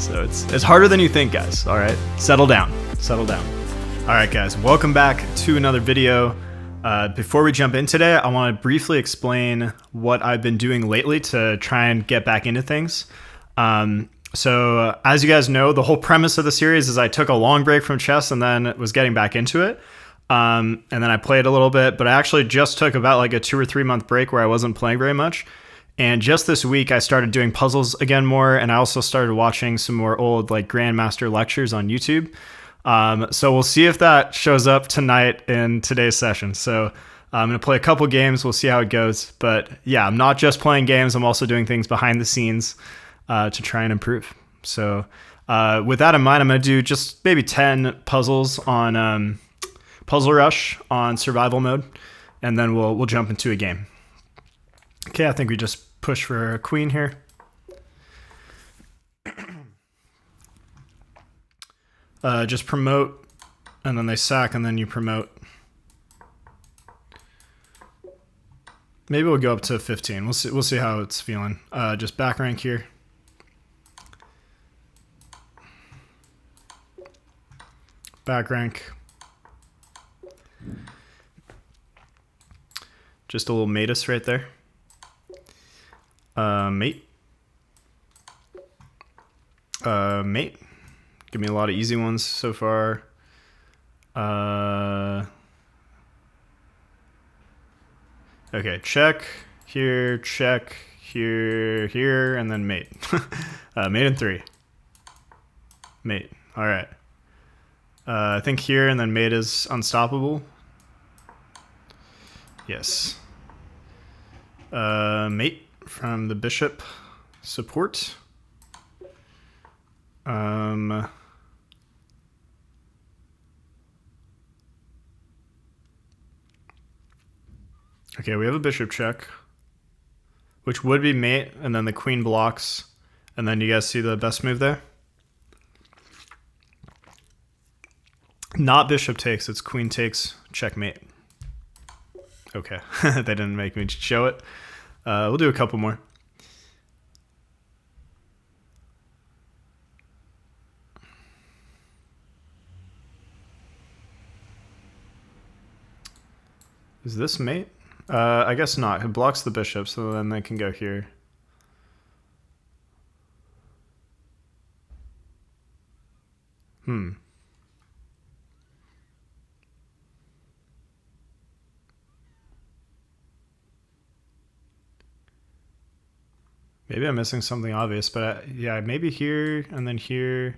So it's harder than you think, guys. All right, settle down. All right, guys, welcome back to another video. Before we jump in today, I want to briefly explain what I've been doing lately to try and get back into things. So as you guys know, the whole premise of the series is I took a long break from chess and then was getting back into it. And then I played a little bit, but I actually just took about like a 2 or 3 month break where I wasn't playing very much. And just this week, I started doing puzzles again more, and I also started watching some more old like Grandmaster lectures on YouTube. So we'll see if that shows up tonight in today's session. So I'm going to play a couple games. We'll see how it goes. But yeah, I'm not just playing games. I'm also doing things behind the scenes to try and improve. So with that in mind, I'm going to do just maybe 10 puzzles on Puzzle Rush on survival mode, and then we'll jump into a game. Okay, I think we just push for a queen here. Just promote, and then they sack, and then you promote. Maybe we'll go up to 15. We'll see how it's feeling. Just back rank here. Back rank. Just a little matus right there. Mate. Mate. Give me a lot of easy ones so far. Okay, check here, here, and then mate. Mate in 3. Mate. All right. I think here and then mate is unstoppable. Yes. Mate from the bishop support. Okay, we have a bishop check, which would be mate, and then the queen blocks, and then you guys see the best move there? Not bishop takes, it's queen takes, checkmate. Okay, they didn't make me show it. We'll do a couple more. Is this mate? I guess not. It blocks the bishop, so then they can go here. Maybe I'm missing something obvious, but yeah, maybe here and then here.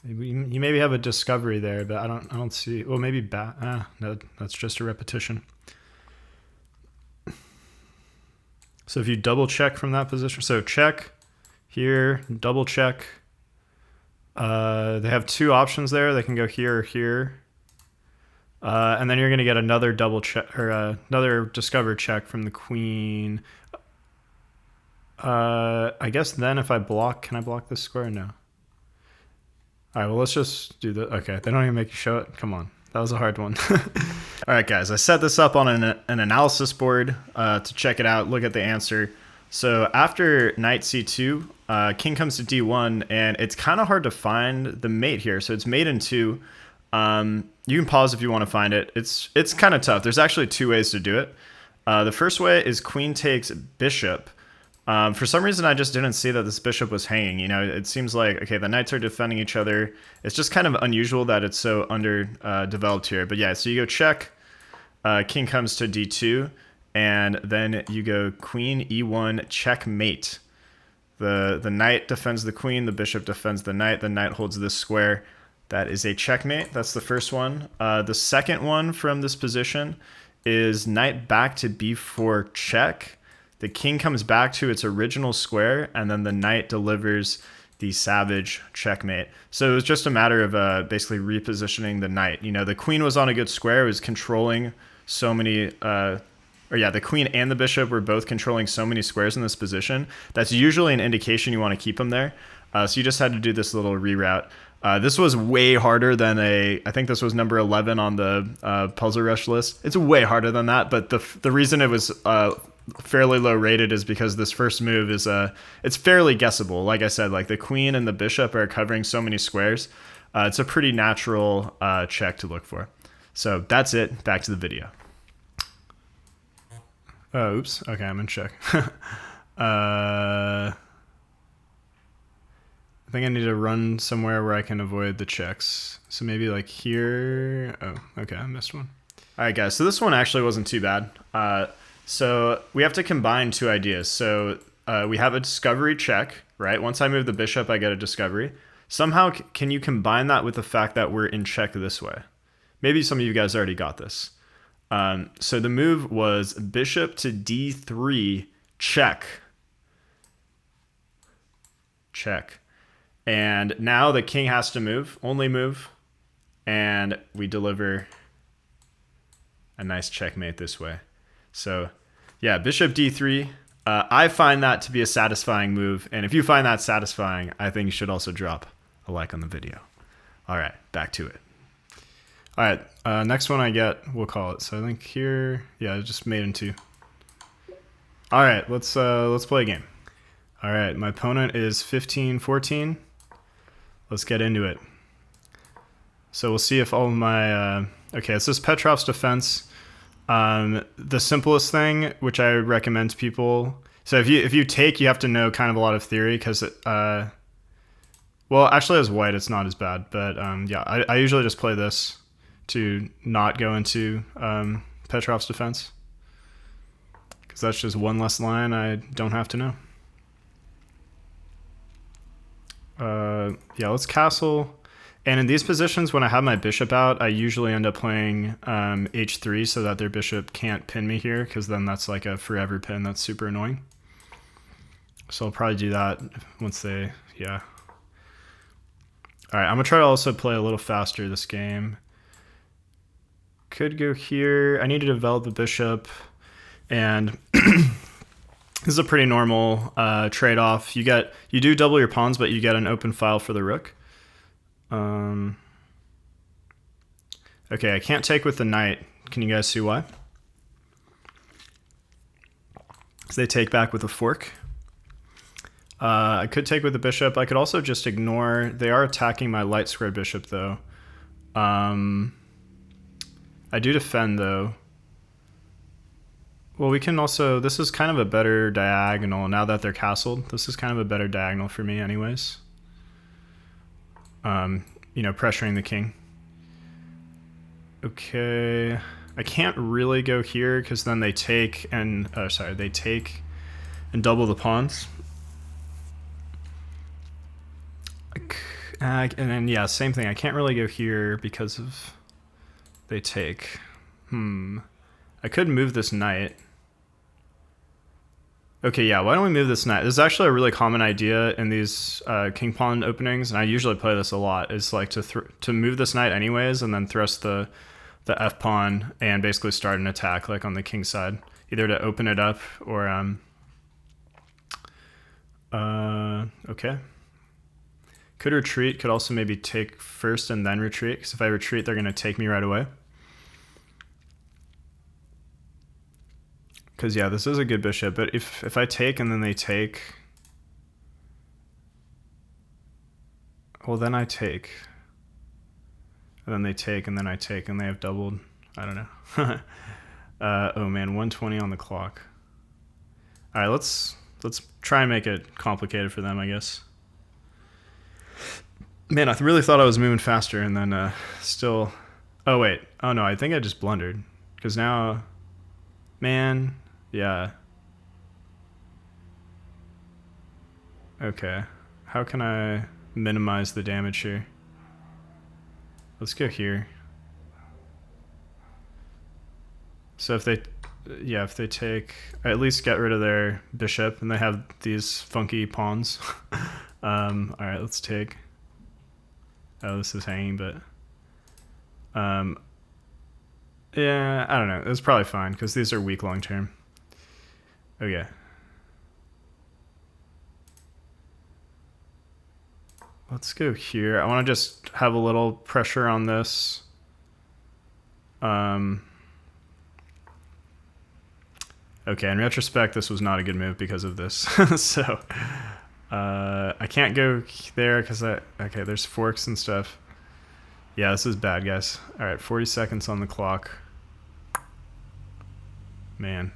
You maybe have a discovery there, but I don't see. Well, maybe no, that's just a repetition. So if you double check from that position, so check here, double check. They have 2 options there. They can go here or here, and then you're going to get another double check or another discover check from the queen. I guess then if I block, can I block this square? No. All right, well, let's just do the, okay, they don't even make you show it. Come on, that was a hard one. All right, guys, I set this up on an analysis board to check it out, look at the answer. So after knight c2, king comes to d1, and it's kind of hard to find the mate here. So it's mate in 2. You can pause if you want to find it. It's kind of tough. There's actually 2 ways to do it. The first way is queen takes bishop. For some reason, I just didn't see that this bishop was hanging. You know, it seems like, okay, the knights are defending each other. It's just kind of unusual that it's so underdeveloped here. But yeah, so you go check, king comes to d2, and then you go queen e1, checkmate. The knight defends the queen, the bishop defends the knight holds this square. That is a checkmate. That's the first one. The second one from this position is knight back to b4 check. The king comes back to its original square, and then the knight delivers the savage checkmate. So it was just a matter of basically repositioning the knight. You know, the queen was on a good square. It was controlling so many, the queen and the bishop were both controlling so many squares in this position. That's usually an indication you want to keep them there. So you just had to do this little reroute. This was way harder than I think this was number 11 on the Puzzle Rush list. It's way harder than that, but the reason it was fairly low rated is because this first move is it's fairly guessable. Like I said, like the queen and the bishop are covering so many squares. It's a pretty natural check to look for. So that's it. Back to the video. Oh, oops. Okay, I'm in check. I think I need to run somewhere where I can avoid the checks. So maybe like here. Oh, okay, I missed one. All right, guys. So this one actually wasn't too bad. So we have to combine two ideas. So we have a discovery check, right? Once I move the bishop, I get a discovery. Somehow, can you combine that with the fact that we're in check this way? Maybe some of you guys already got this. So the move was bishop to d3, check. Check. And now the king has to move, only move. And we deliver a nice checkmate this way. So yeah, bishop d3. I find that to be a satisfying move. And if you find that satisfying, I think you should also drop a like on the video. All right, back to it. All right, next one I get, we'll call it. So I think here, yeah, I just made in two. All right, let's play a game. All right, my opponent is 15-14. Let's get into it. So we'll see if all of my, okay, this is Petroff's defense. The simplest thing, which I recommend to people. So if you take, you have to know kind of a lot of theory because well, actually as white, it's not as bad, but yeah, I usually just play this to not go into Petroff's defense because that's just one less line I don't have to know. Yeah, let's castle. And in these positions, when I have my bishop out, I usually end up playing h3 so that their bishop can't pin me here because then that's like a forever pin. That's super annoying. So I'll probably do that once they, yeah. All right, I'm gonna try to also play a little faster this game. Could go here. I need to develop the bishop, and this is a pretty normal trade-off. You do double your pawns, but you get an open file for the rook. Okay, I can't take with the knight. Can you guys see why? Because they take back with a fork. I could take with the bishop. I could also just ignore. They are attacking my light square bishop, though. I do defend, though. Well, we can also... This is kind of a better diagonal. Now that they're castled, this is kind of a better diagonal for me anyways. You know, pressuring the king. Okay. I can't really go here because then they take and... Oh, sorry. They take and double the pawns. And then, yeah, same thing. I can't really go here because of... They take. I could move this knight. Okay, yeah, why don't we move this knight? This is actually a really common idea in these king pawn openings, and I usually play this a lot. Is like to move this knight anyways, and then thrust the f pawn and basically start an attack like on the king side, either to open it up or okay. Could retreat. Could also maybe take first and then retreat, because if I retreat, they're gonna take me right away. Because, yeah, this is a good bishop, but if I take and then they take... Well, then I take. And then they take, and then I take, and they have doubled. I don't know. Oh, man, 120 on the clock. All right, let's try and make it complicated for them, I guess. Man, I really thought I was moving faster, and then still... Oh, wait. Oh, no, I think I just blundered. Because now... Man... Yeah. Okay. How can I minimize the damage here? Let's go here. So if they, yeah, if they take, I at least get rid of their bishop, and they have these funky pawns. All right, let's take. Oh, this is hanging, but yeah, I don't know. It's probably fine because these are weak long term. Okay. Let's go here. I want to just have a little pressure on this. Okay, in retrospect, this was not a good move because of this. So I can't go there because okay, there's forks and stuff. Yeah, this is bad, guys. All right, 40 seconds on the clock. Man.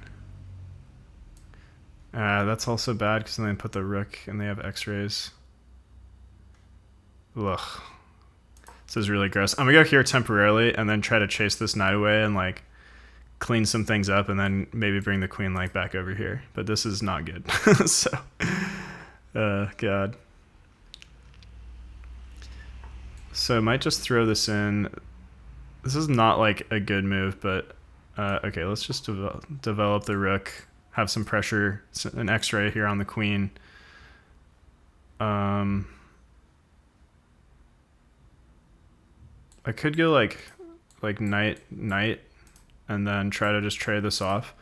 That's also bad because then they put the rook and they have x-rays. Ugh. This is really gross. I'm gonna go here temporarily and then try to chase this knight away and like clean some things up and then maybe bring the queen like back over here. But this is not good. So, God. So I might just throw this in. This is not like a good move, but okay, let's just develop the rook, have some pressure, an x-ray here on the queen. I could go like knight, and then try to just trade this off.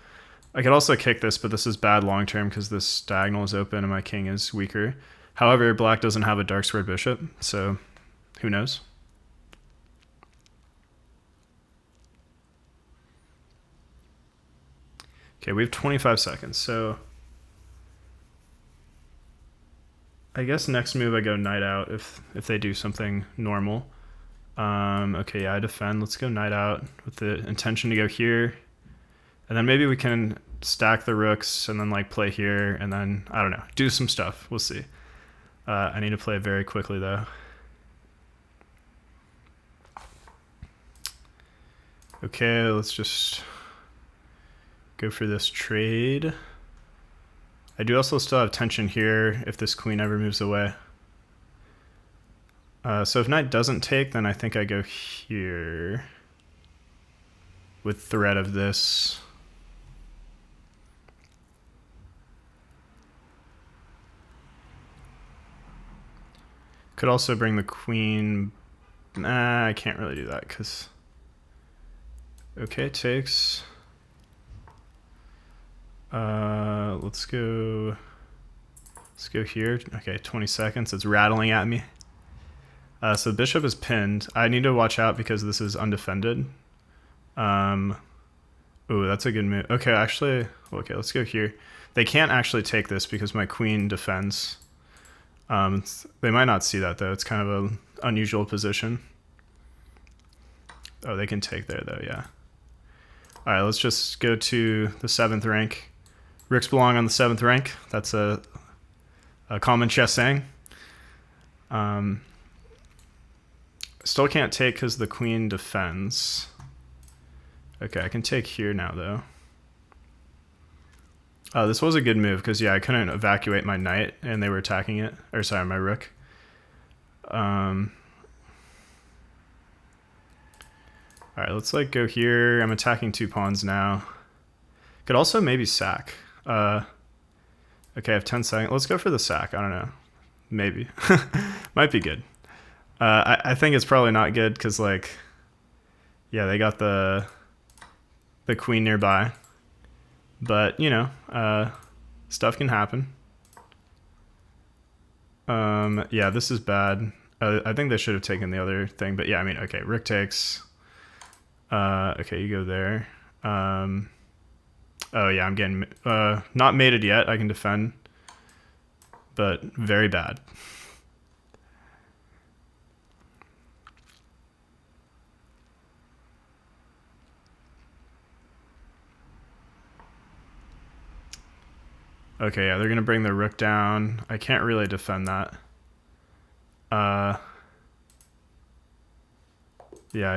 I could also kick this, but this is bad long term because this diagonal is open and my king is weaker. However, black doesn't have a dark squared bishop, so who knows? Okay, we have 25 seconds, so I guess next move I go knight out if they do something normal. Okay, yeah, I defend. Let's go knight out with the intention to go here. And then maybe we can stack the rooks and then like play here and then, I don't know, do some stuff. We'll see. I need to play very quickly though. Okay, let's just go for this trade. I do also still have tension here if this queen ever moves away. So if knight doesn't take, then I think I go here with threat of this. Could also bring the queen. Nah, I can't really do that because. Okay, takes. Let's go here. Okay, 20 seconds. It's rattling at me. So the bishop is pinned. I need to watch out because this is undefended. Ooh, that's a good move. Okay, actually, okay, let's go here. They can't actually take this because my queen defends. They might not see that though. It's kind of an unusual position. Oh, they can take there though, yeah. All right, let's just go to the 7th rank. Rooks belong on the 7th rank. That's a common chess saying. Still can't take because the queen defends. Okay, I can take here now though. This was a good move because yeah, I couldn't evacuate my knight and they were attacking it. Or sorry, my rook. All right, let's like go here. I'm attacking 2 pawns now. Could also maybe sack. Okay, I have 10 seconds. Let's go for the sack. I don't know. Maybe. Might be good. I think it's probably not good because like, yeah, they got the queen nearby. But, you know, stuff can happen. Yeah, this is bad. I think they should have taken the other thing. But yeah, I mean, okay, rook takes. Okay, you go there. Oh yeah, I'm getting not mated yet. I can defend, but very bad. Okay, yeah, they're gonna bring the rook down. I can't really defend that. Yeah,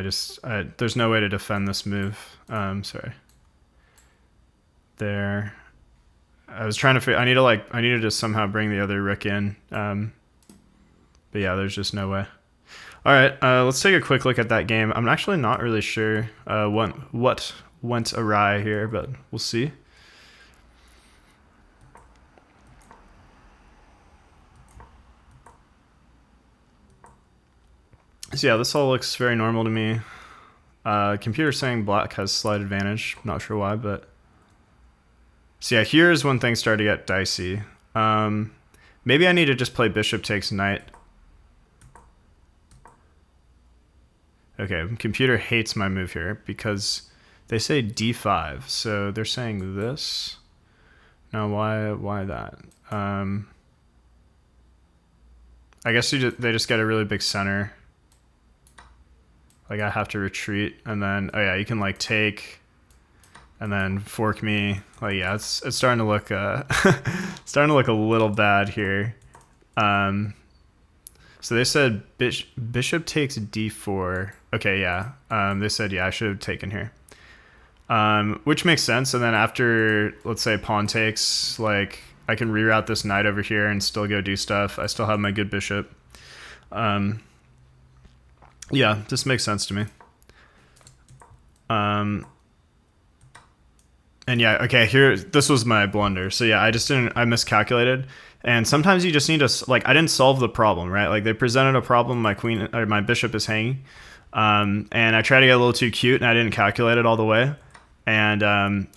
there's no way to defend this move. Sorry. There. I was trying to figure. I need to just somehow bring the other rook in. But yeah, there's just no way. All right, let's take a quick look at that game. I'm actually not really sure what went awry here, but we'll see. So yeah, this all looks very normal to me. Computer saying black has slight advantage. Not sure why, but so yeah, here's when things start to get dicey. Maybe I need to just play bishop takes knight. Okay, computer hates my move here because they say d5, so they're saying this. Now, why that? I guess they just get a really big center. Like I have to retreat, and then oh yeah, you can like take, and then fork me. Like yeah, it's starting to look starting to look a little bad here. So they said bishop takes d4. Okay, yeah. They said yeah, I should have taken here. Which makes sense. And then after, let's say pawn takes, like I can reroute this knight over here and still go do stuff. I still have my good bishop. Yeah, this makes sense to me. And yeah, okay, here, this was my blunder. So yeah, I miscalculated. And sometimes you just need to, like, I didn't solve the problem, right? Like they presented a problem, my bishop is hanging. And I tried to get a little too cute and I didn't calculate it all the way. And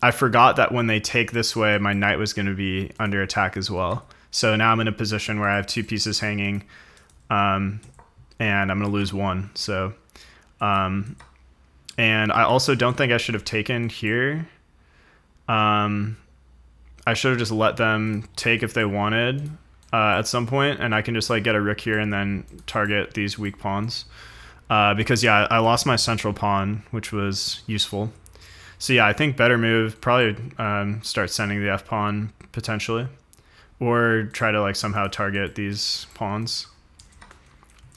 I forgot that when they take this way, my knight was going to be under attack as well. So now I'm in a position where I have two pieces hanging, and I'm going to lose one. So, and I also don't think I should have taken here. I should have just let them take if they wanted at some point, and I can just like get a rook here and then target these weak pawns. Because yeah, I lost my central pawn, which was useful. So yeah, I think better move, probably start sending the f pawn potentially, or try to like somehow target these pawns.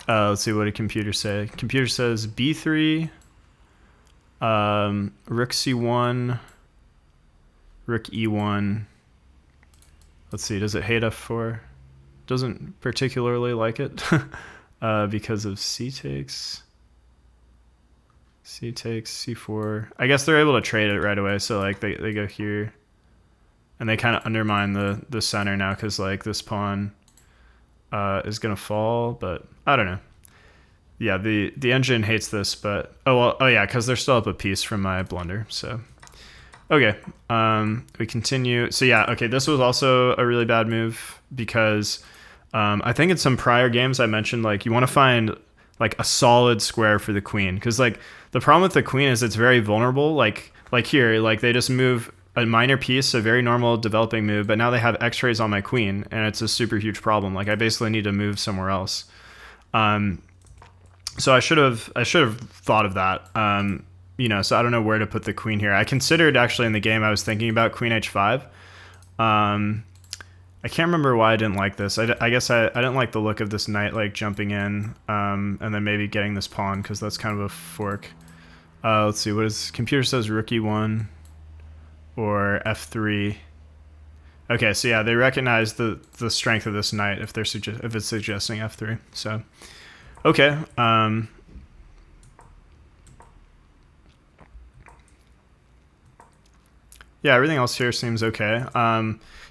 Let's see, what did computer say? Computer says b3, rook c1, rook e1. Let's see, does it hate f4? Doesn't particularly like it because of c takes. C takes, c4. I guess they're able to trade it right away. So like they go here and they kind of undermine the center now because like this pawn is going to fall, but I don't know. Yeah, the engine hates this, but oh yeah, because they're still up a piece from my blunder. So okay, we continue. So yeah, okay, this was also a really bad move because I think in some prior games I mentioned like you want to find like a solid square for the queen, because like the problem with the queen is it's very vulnerable. Like here, like they just move a minor piece, a very normal developing move, but now they have x-rays on my queen and it's a super huge problem. Like I basically need to move somewhere else. So I should have thought of that. You know, so I don't know where to put the queen here. I considered actually in the game I was thinking about queen h5. I can't remember why I didn't like this. I guess I didn't like the look of this knight like jumping in, and then maybe getting this pawn because that's kind of a fork. Let's see, what is computer says rook e1 or f3. Okay, so yeah, they recognize the strength of this knight if it's suggesting f3. So okay. Yeah, everything else here seems okay.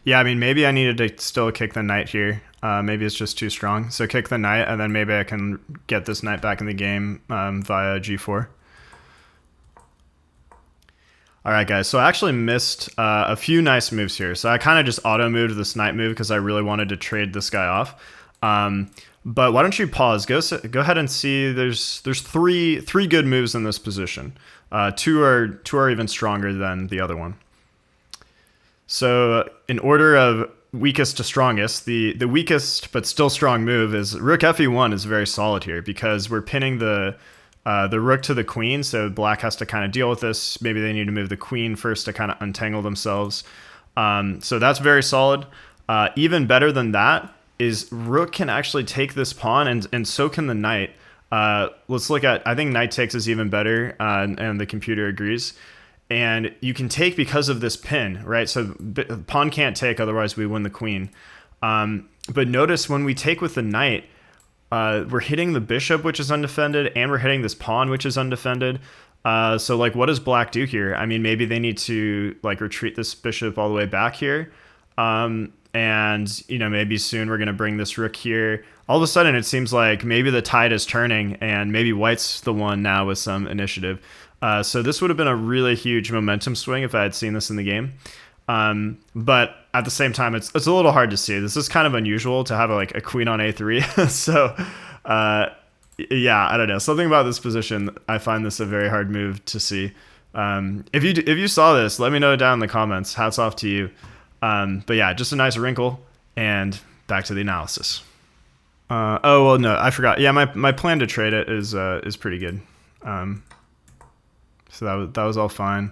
Yeah, I mean, maybe I needed to still kick the knight here. Maybe it's just too strong. So kick the knight, and then maybe I can get this knight back in the game via g4. All right, guys. So I actually missed a few nice moves here. So I kind of just auto-moved this knight move because I really wanted to trade this guy off. But why don't you pause? Go ahead and see. There's three good moves in this position. Two are even stronger than the other one. So in order of weakest to strongest, the weakest but still strong move is rook fe1 is very solid here because we're pinning the rook to the queen, so black has to kind of deal with this. Maybe they need to move the queen first to kind of untangle themselves. So that's very solid. Even better than that is rook can actually take this pawn, and so can the knight. Let's look at, I think knight takes is even better, and the computer agrees. And you can take because of this pin, right? So pawn can't take, otherwise we win the queen. But notice when we take with the knight, we're hitting the bishop, which is undefended, and we're hitting this pawn, which is undefended. So like, what does black do here? I mean, maybe they need to like retreat this bishop all the way back here. And you know, maybe soon we're going to bring this rook here. All of a sudden, it seems like maybe the tide is turning and maybe white's the one now with some initiative. So this would have been a really huge momentum swing if I had seen this in the game. But at the same time, it's a little hard to see. This is kind of unusual to have like a queen on a3. So yeah, I don't know. Something about this position, I find this a very hard move to see. If you saw this, let me know down in the comments. Hats off to you. But yeah, just a nice wrinkle, and back to the analysis. Oh, well, no, I forgot. Yeah, my plan to trade it is pretty good. So that was all fine.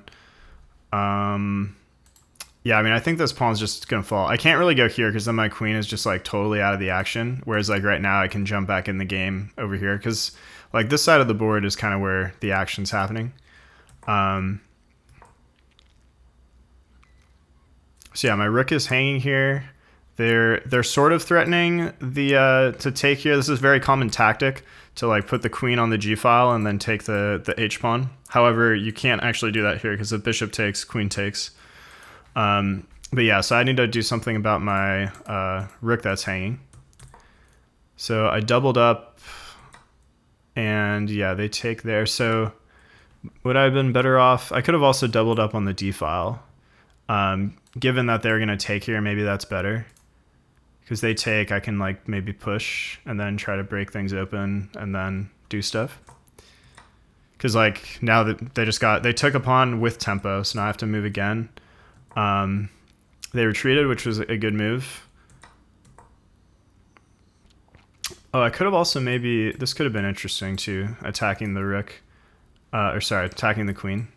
Yeah, I mean, I think this pawn's just going to fall. I can't really go here because then my queen is just like totally out of the action. Whereas like right now I can jump back in the game over here because like this side of the board is kind of where the action's happening. So yeah, my rook is hanging here. They're sort of threatening the to take here. This is a very common tactic to like put the queen on the g file and then take the h pawn. However, you can't actually do that here because the bishop takes, queen takes. But yeah, so I need to do something about my rook that's hanging. So I doubled up, and yeah, they take there. So would I have been better off? I could have also doubled up on the d file. Given that they're going to take here, maybe that's better. Because they take, I can like maybe push and then try to break things open and then do stuff. Because like now that they took a pawn with tempo, so now I have to move again. They retreated, which was a good move. Oh, I could have also maybe, this could have been interesting too, attacking the rook. Attacking the queen.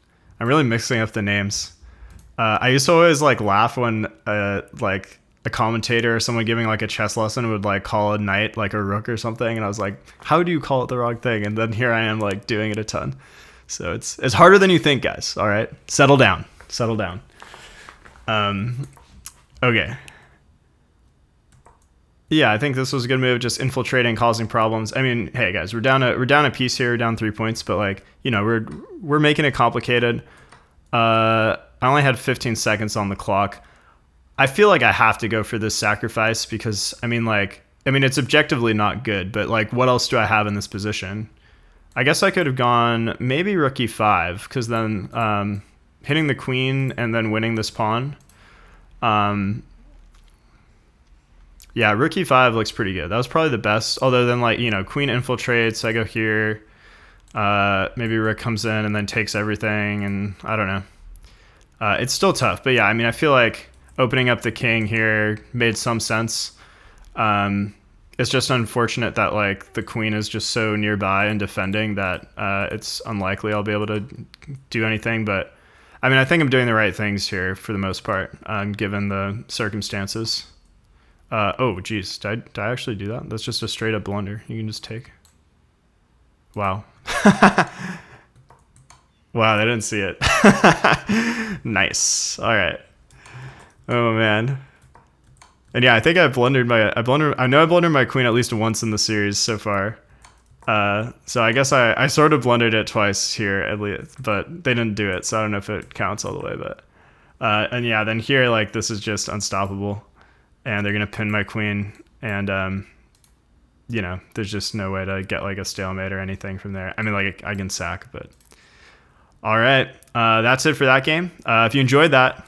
I'm really mixing up the names. I used to always like laugh when like a commentator or someone giving like a chess lesson would like call a knight like a rook or something, and I was like, how do you call it the wrong thing? And then here I am like doing it a ton. So it's harder than you think, guys. All right, settle down. Okay. Yeah, I think this was a good move, just infiltrating, causing problems. I mean, hey guys, we're down a piece here, we're down 3 points, but like, you know, we're making it complicated. I only had 15 seconds on the clock. I feel like I have to go for this sacrifice because I mean it's objectively not good, but like what else do I have in this position? I guess I could have gone maybe rook e5 because then hitting the queen and then winning this pawn. Yeah, rook e5 looks pretty good. That was probably the best. Although then like, you know, queen infiltrates, I go here. Maybe rook comes in and then takes everything, and I don't know. It's still tough, but yeah, I mean, I feel like opening up the king here made some sense. It's just unfortunate that like the queen is just so nearby and defending that it's unlikely I'll be able to do anything. But I mean, I think I'm doing the right things here for the most part, given the circumstances. Oh, geez, did I actually do that? That's just a straight up blunder. You can just take. Wow. Wow, they didn't see it. Nice. All right. Oh man. And yeah, I think I blundered my queen at least once in the series so far. So I guess I sort of blundered it twice here at least, but they didn't do it, so I don't know if it counts all the way. But and yeah, then here like this is just unstoppable, and they're gonna pin my queen, and you know, there's just no way to get like a stalemate or anything from there. I mean, like I can sack, but all right, that's it for that game. If you enjoyed that,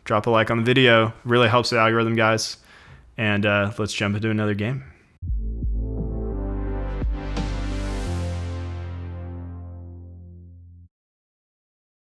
drop a like on the video. Really helps the algorithm, guys. And let's jump into another game.